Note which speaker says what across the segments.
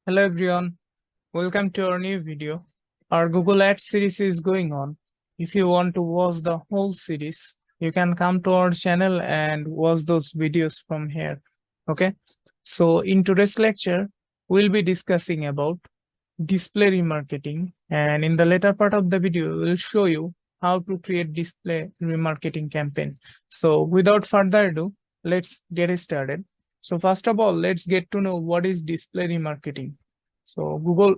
Speaker 1: Hello everyone, welcome to our new video. Our Google Ads series is going on. If you want to watch the whole series, you can come to our channel and watch those videos from here. Okay, so in today's lecture, we'll be discussing about display remarketing, and in the later part of the video, we'll show you how to create display remarketing campaign. So without further ado, let's get started. So first of all, let's get to know what is display remarketing. So Google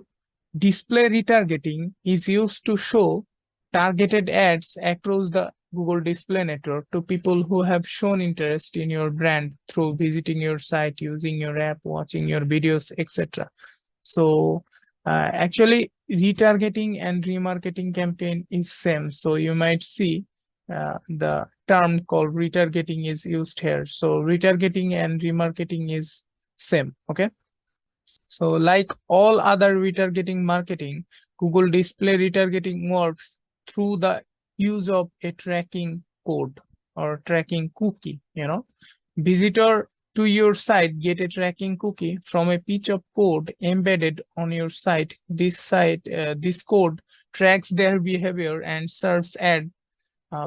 Speaker 1: display retargeting is used to show targeted ads across the Google Display Network to people who have shown interest in your brand through visiting your site, using your app, watching your videos, etc. So actually, retargeting and remarketing campaign is same. So you might see the term called retargeting is used here. So retargeting and remarketing is same. Okay. So like all other retargeting marketing, Google Display Retargeting works through the use of a tracking code or tracking cookie. Visitor to your site get a tracking cookie from a piece of code embedded on your site. This code tracks their behavior and serves ad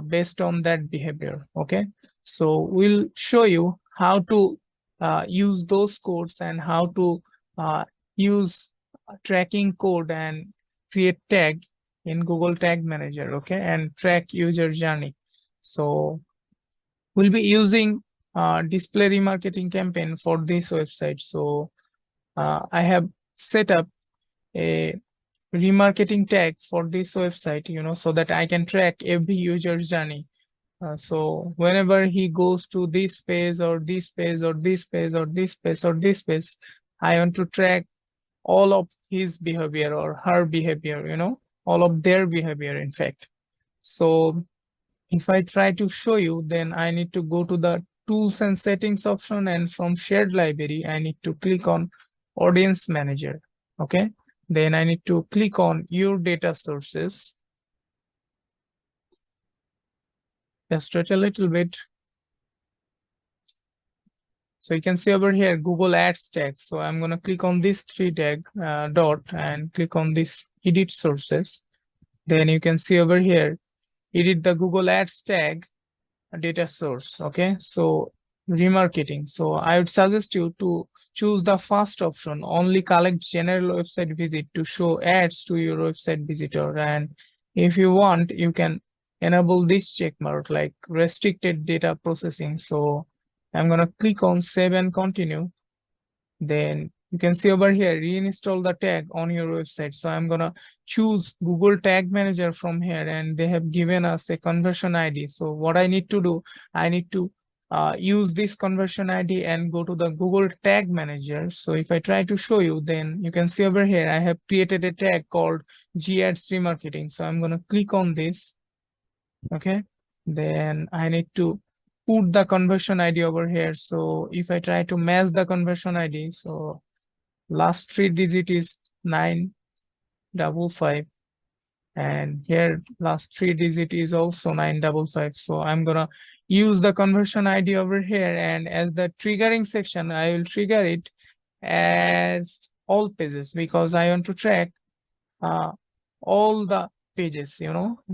Speaker 1: based on that behavior. Okay, so we'll show you how to use those codes and how to use tracking code and create tag in Google Tag Manager. Okay, and track user journey. So we'll be using display remarketing campaign for this website. So I have set up a remarketing tag for this website, so that I can track every user's journey. So whenever he goes to this page or this page or this page or this page or this page, I want to track all of his behavior or her behavior, all of their behavior, in fact. So if I try to show you, then I need to go to the tools and settings option, and from shared library, I need to click on audience manager. Okay. Then I need to click on your data sources. Just wait a little bit. So you can see over here, Google Ads tag. So I'm going to click on this three tag dot and click on this edit sources. Then you can see over here, edit the Google Ads tag data source. Okay, so remarketing. So I would suggest you to choose the first option, only collect general website visit to show ads to your website visitor. And if you want, you can enable this check mark like restricted data processing. So I'm going to click on save and continue. Then you can see over here, reinstall the tag on your website. So I'm going to choose Google Tag Manager from here, and they have given us a conversion ID. So what I need to do, I need to use this conversion ID and go to the Google Tag Manager. So if I try to show you, then you can see over here, I have created a tag called G-Ads Remarketing. So I'm going to click on this. Okay. Then I need to put the conversion ID over here. So if I try to match the conversion ID, so last three digit is 955, and here last three digit is also 955. So I'm gonna use the conversion ID over here, and as the triggering section, I will trigger it as all pages because I want to track all the pages.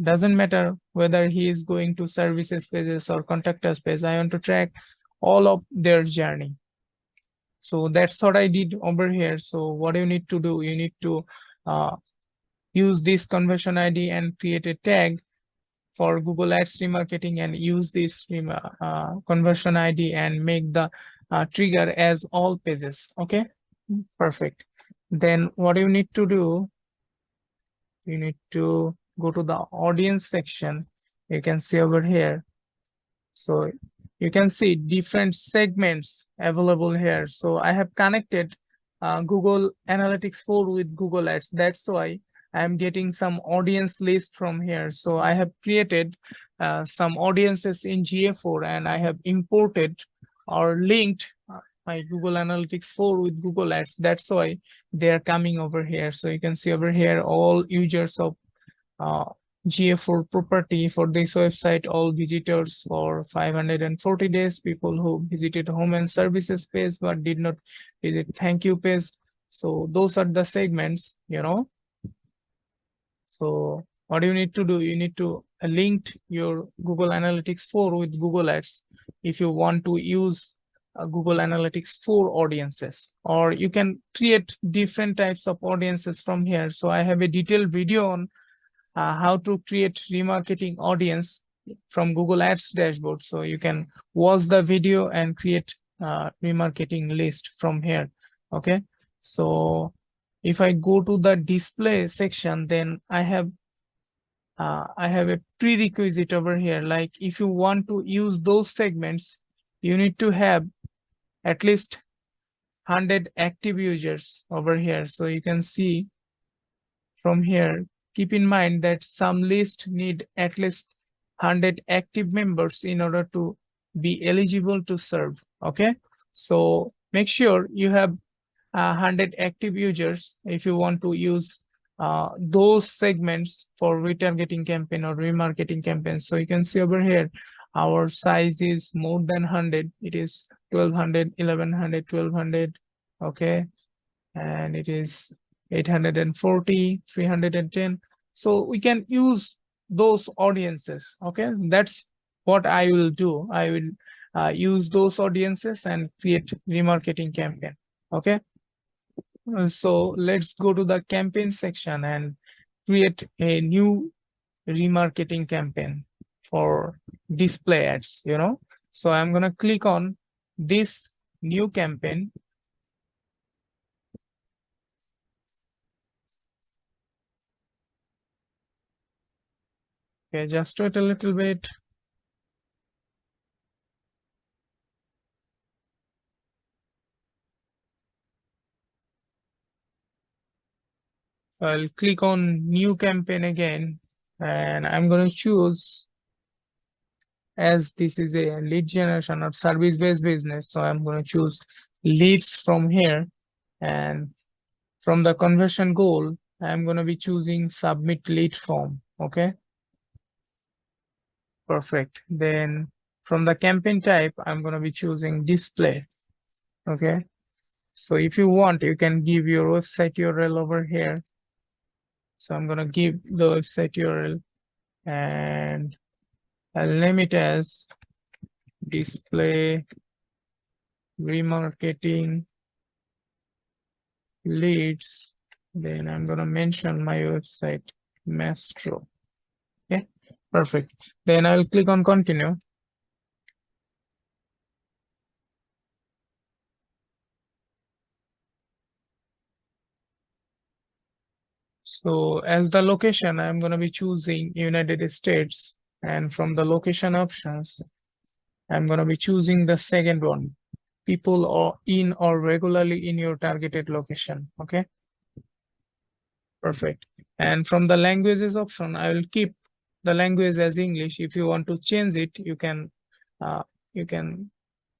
Speaker 1: Doesn't matter whether he is going to services pages or contact us page. I want to track all of their journey. So that's what I did over here. So what you need to do, you need to use this conversion ID and create a tag for Google Ads remarketing, and use this conversion ID and make the trigger as all pages. Okay, perfect. Then what you need to do, you need to go to the audience section. You can see over here. So you can see different segments available here. So I have connected Google Analytics 4 with Google Ads. That's why I'm getting some audience list from here. So I have created some audiences in GA4, and I have imported or linked my Google Analytics 4 with Google Ads. That's why they're coming over here. So you can see over here all users of GA4 property for this website, all visitors for 540 days, people who visited home and services page but did not visit thank you page. So those are the segments, you know. So what do you need to do? You need to link your Google Analytics 4 with Google Ads if you want to use Google Analytics 4 audiences, or you can create different types of audiences from here. So I have a detailed video on how to create remarketing audience from Google Ads dashboard. So you can watch the video and create remarketing list from here. Okay. So if I go to the display section, then I have a prerequisite over here. Like if you want to use those segments, you need to have at least 100 active users over here. So you can see from here, keep in mind that some list need at least 100 active members in order to be eligible to serve. Okay. So make sure you have 100 active users if you want to use those segments for retargeting campaign or remarketing campaign. So you can see over here, our size is more than 100. It is 1200, 1100, 1200. Okay. And it is 840, 310. So we can use those audiences. Okay. That's what I will do. I will use those audiences and create remarketing campaign. Okay. So let's go to the campaign section and create a new remarketing campaign for display ads, you know. So I'm going to click on this new campaign. Okay, just wait a little bit. I'll click on new campaign again, and I'm going to choose, as this is a lead generation or service-based business. So I'm going to choose leads from here, and from the conversion goal, I'm going to be choosing submit lead form. Okay. Perfect. Then from the campaign type, I'm going to be choosing display. Okay. So if you want, you can give your website URL over here. So I'm going to give the website URL and I'll name it as display remarketing leads. Then I'm going to mention my website, Mastro. Okay. Perfect. Then I'll click on continue. So as the location, I'm going to be choosing United States, and from the location options, I'm going to be choosing the second one, people or in or regularly in your targeted location. Okay. Perfect. And from the languages option, I will keep the language as English. If you want to change it, you can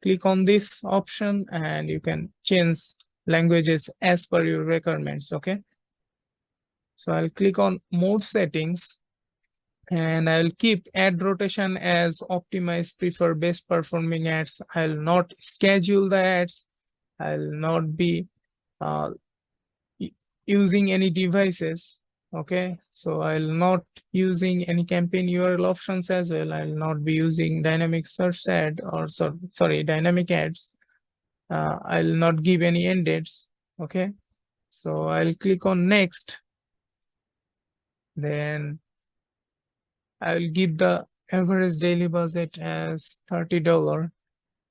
Speaker 1: click on this option and you can change languages as per your requirements. Okay. So I'll click on more settings and I'll keep ad rotation as optimized, prefer best performing ads. I'll not schedule the ads. I'll not be using any devices. Okay, so I'll not using any campaign URL options as well. I'll not be using dynamic search ad or sorry, dynamic ads. I'll not give any end dates. Okay, so I'll click on next. Then I'll give the average daily budget as $30,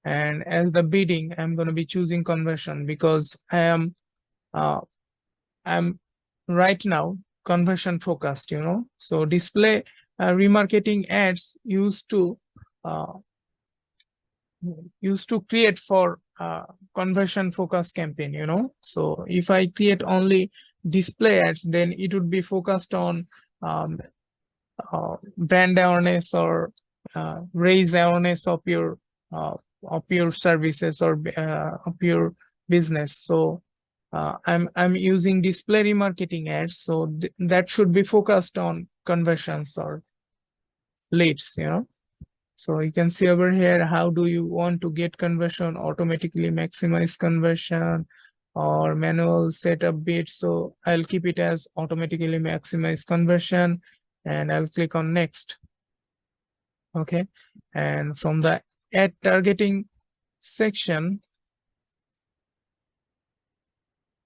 Speaker 1: and as the bidding, I'm going to be choosing conversion because I'm right now conversion focused, you know. So display remarketing ads used to create for conversion focused campaign, you know. So if I create only display ads, then it would be focused on brand awareness or raise awareness of your services or of your business. So I'm using display remarketing ads, so that should be focused on conversions or leads, you know. So you can see over here, how do you want to get conversion, automatically maximize conversion, or manual setup bit. So I'll keep it as automatically maximize conversion, and I'll click on next. Okay, and from the ad targeting section,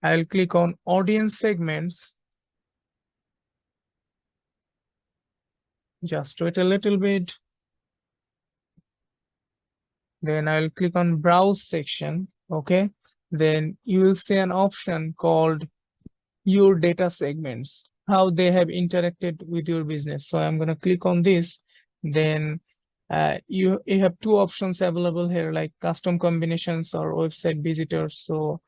Speaker 1: I'll click on audience segments. Just wait a little bit. Then I'll click on browse section. Okay, then you will see an option called your data segments, how they have interacted with your business. So I'm going to click on this. Then you have two options available here, like custom combinations or website visitors. So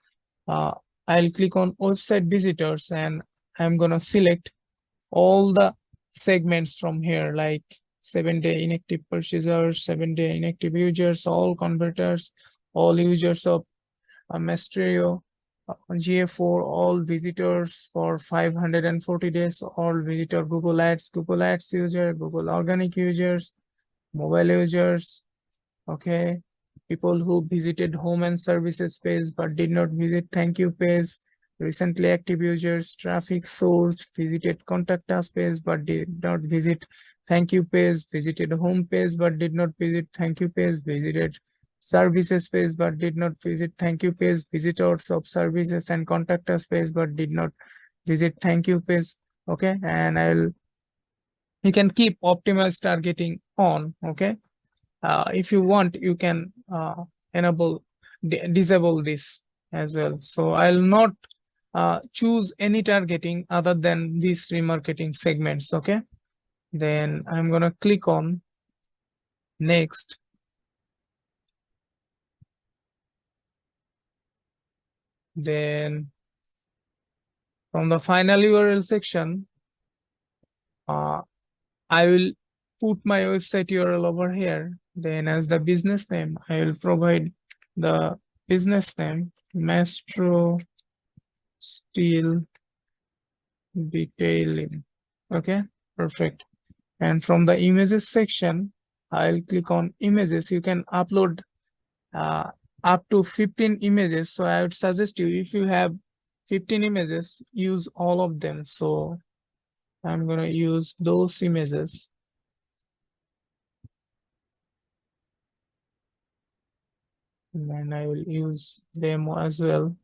Speaker 1: I'll click on website visitors, and I'm going to select all the segments from here, like 7-day inactive purchasers, 7-day inactive users, all converters, all users of Masterio, GA4, all visitors for 540 days, all visitor Google Ads user, Google organic users, mobile users. Okay, people who visited home and services page but did not visit thank you page, recently active users, traffic source, visited contact us page but did not visit thank you page, visited home page but did not visit thank you page, visited services page but did not visit thank you page, visitors of services and contact us page but did not visit thank you page. Okay, and you can keep optimized targeting on. Okay, if you want, you can enable disable this as well. So I'll not choose any targeting other than these remarketing segments. Okay, then I'm gonna click on next. Then from the final URL section, I will put my website URL over here. Then as the business name, I will provide the business name, Maestro Steel Detailing. Okay, perfect. And from the images section, I'll click on images. You can upload uh, up to 15 images. So I would suggest you, if you have 15 images, use all of them. So I'm going to use those images. And I will use them as well.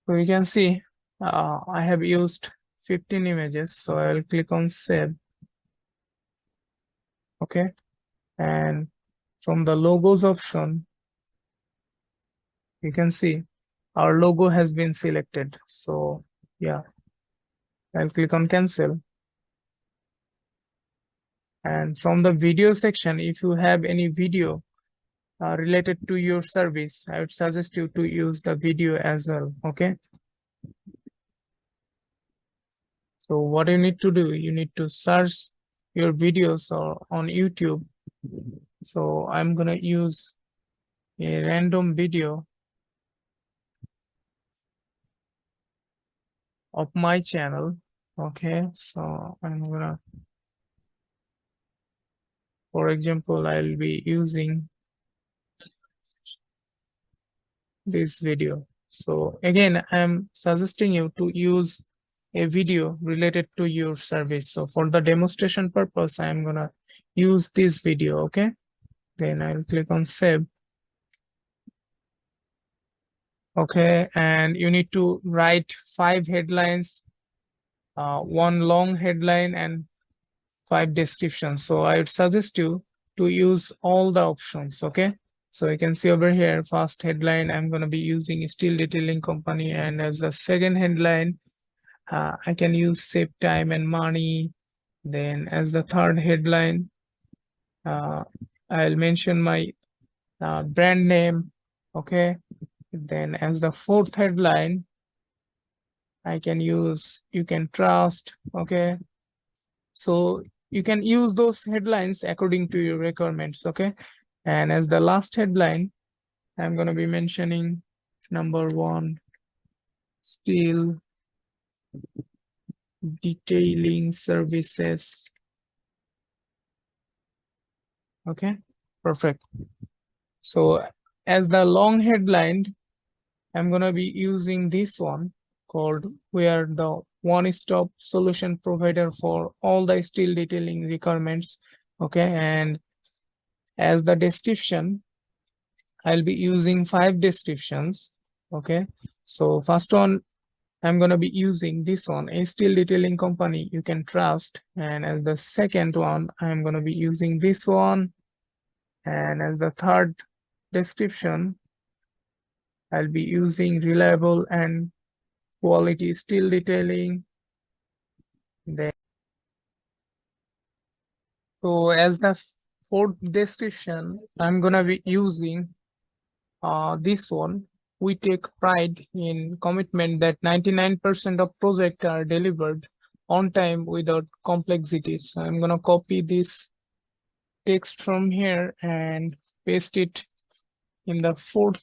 Speaker 1: So you can see I have used 15 images. So I will click on save. Okay. And from the logos option, you can see our logo has been selected. So yeah, I'll click on cancel. And from the video section, if you have any video related to your service, I would suggest you to use the video as well. Okay. So what you need to do, you need to search your videos or on YouTube. So I'm gonna use a random video of my channel. Okay, so I'm gonna, for example, I'll be using this video. So again, I'm suggesting you to use a video related to your service. So for the demonstration purpose, I'm gonna use this video. Okay, then I'll click on save. Okay, and you need to write 5 headlines, 1 long headline and 5 descriptions. So I would suggest you to use all the options. Okay, so you can see over here, first headline, I'm going to be using steel detailing company, and as the second headline, I can use save time and money. Then as the third headline, I'll mention my brand name. Okay, then as the fourth headline, I can use you can trust. Okay, so you can use those headlines according to your requirements. Okay, and as the last headline, I'm going to be mentioning number 1, steel detailing services. Okay, perfect. So as the long headline, I'm going to be using this one called "We are the one-stop solution provider for all the steel detailing requirements." Okay, and as the description, I'll be using 5 descriptions. Okay, so first one, I'm going to be using this one, a steel detailing company you can trust. And as the second one, I'm going to be using this one. And as the third description, I'll be using reliable and quality steel detailing. Then, so as the fourth description, I'm going to be using this one. We take pride in commitment that 99% of projects are delivered on time without complexities. So I'm going to copy this text from here and paste it in the fourth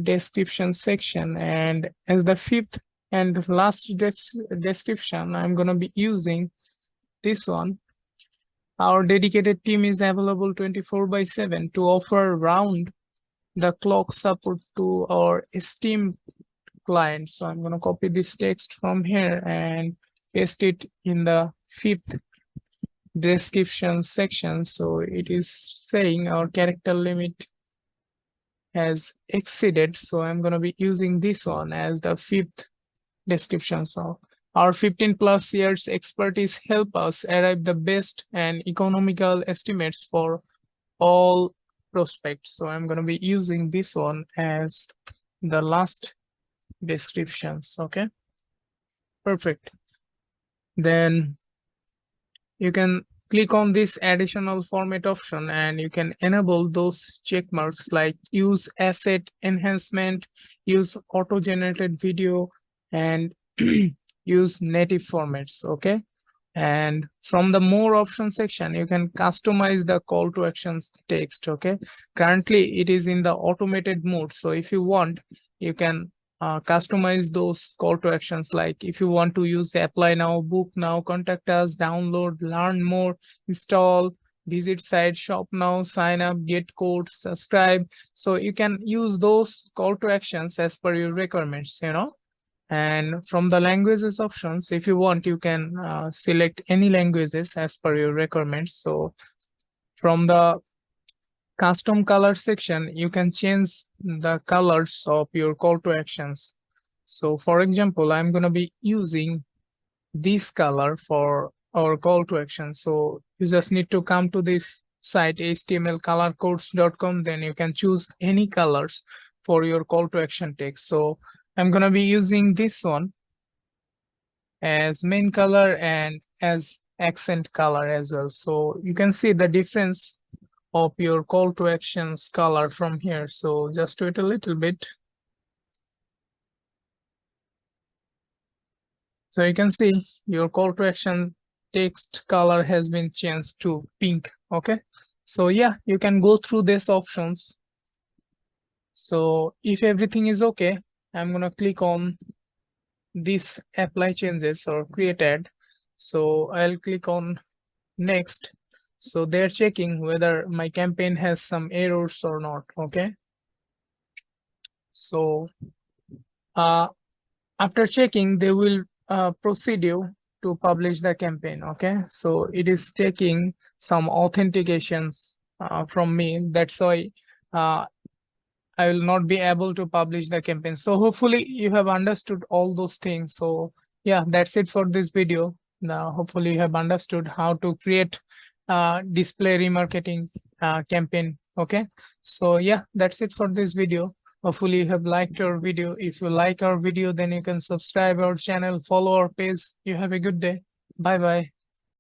Speaker 1: description section. And as the fifth and last description, I'm going to be using this one. Our dedicated team is available 24/7 to offer round the clock support to our esteemed clients. So I'm going to copy this text from here and paste it in the fifth description section. So it is saying our character limit has exceeded. So I'm going to be using this one as the fifth description. So our 15+ years expertise help us arrive the best and economical estimates for all prospects. So I'm going to be using this one as the last descriptions. Okay, perfect. Then you can click on this additional format option and you can enable those check marks like use asset enhancement, use auto-generated video, and use native formats. Okay, and from the more options section, you can customize the call to actions text. Okay, currently it is in the automated mode, so if you want, you can customize those call to actions. Like if you want to use apply now, book now, contact us, download, learn more, install, visit site, shop now, sign up, get code, subscribe. So you can use those call to actions as per your requirements, and from the languages options, if you want, you can select any languages as per your requirements. So from the custom color section, you can change the colors of your call to actions. So for example, I'm going to be using this color for our call to action. So you just need to come to this site htmlcolorcodes.com, then you can choose any colors for your call to action text. So I'm going to be using this one as main color and as accent color as well. So you can see the difference of your call to actions color from here. So just wait a little bit. So you can see your call to action text color has been changed to pink. Okay, so yeah, you can go through these options. So if everything is okay, I'm gonna click on this apply changes or create ad. So I'll click on next. So they're checking whether my campaign has some errors or not. Okay, so after checking, they will proceed you to publish the campaign. Okay, so it is taking some authentications from me. That's why I will not be able to publish the campaign. So hopefully you have understood all those things. So yeah, that's it for this video. Now hopefully you have understood how to create display remarketing campaign. Okay, so yeah, that's it for this video. Hopefully you have liked our video. If you like our video, then you can subscribe our channel, follow our page. You have a good day. Bye bye.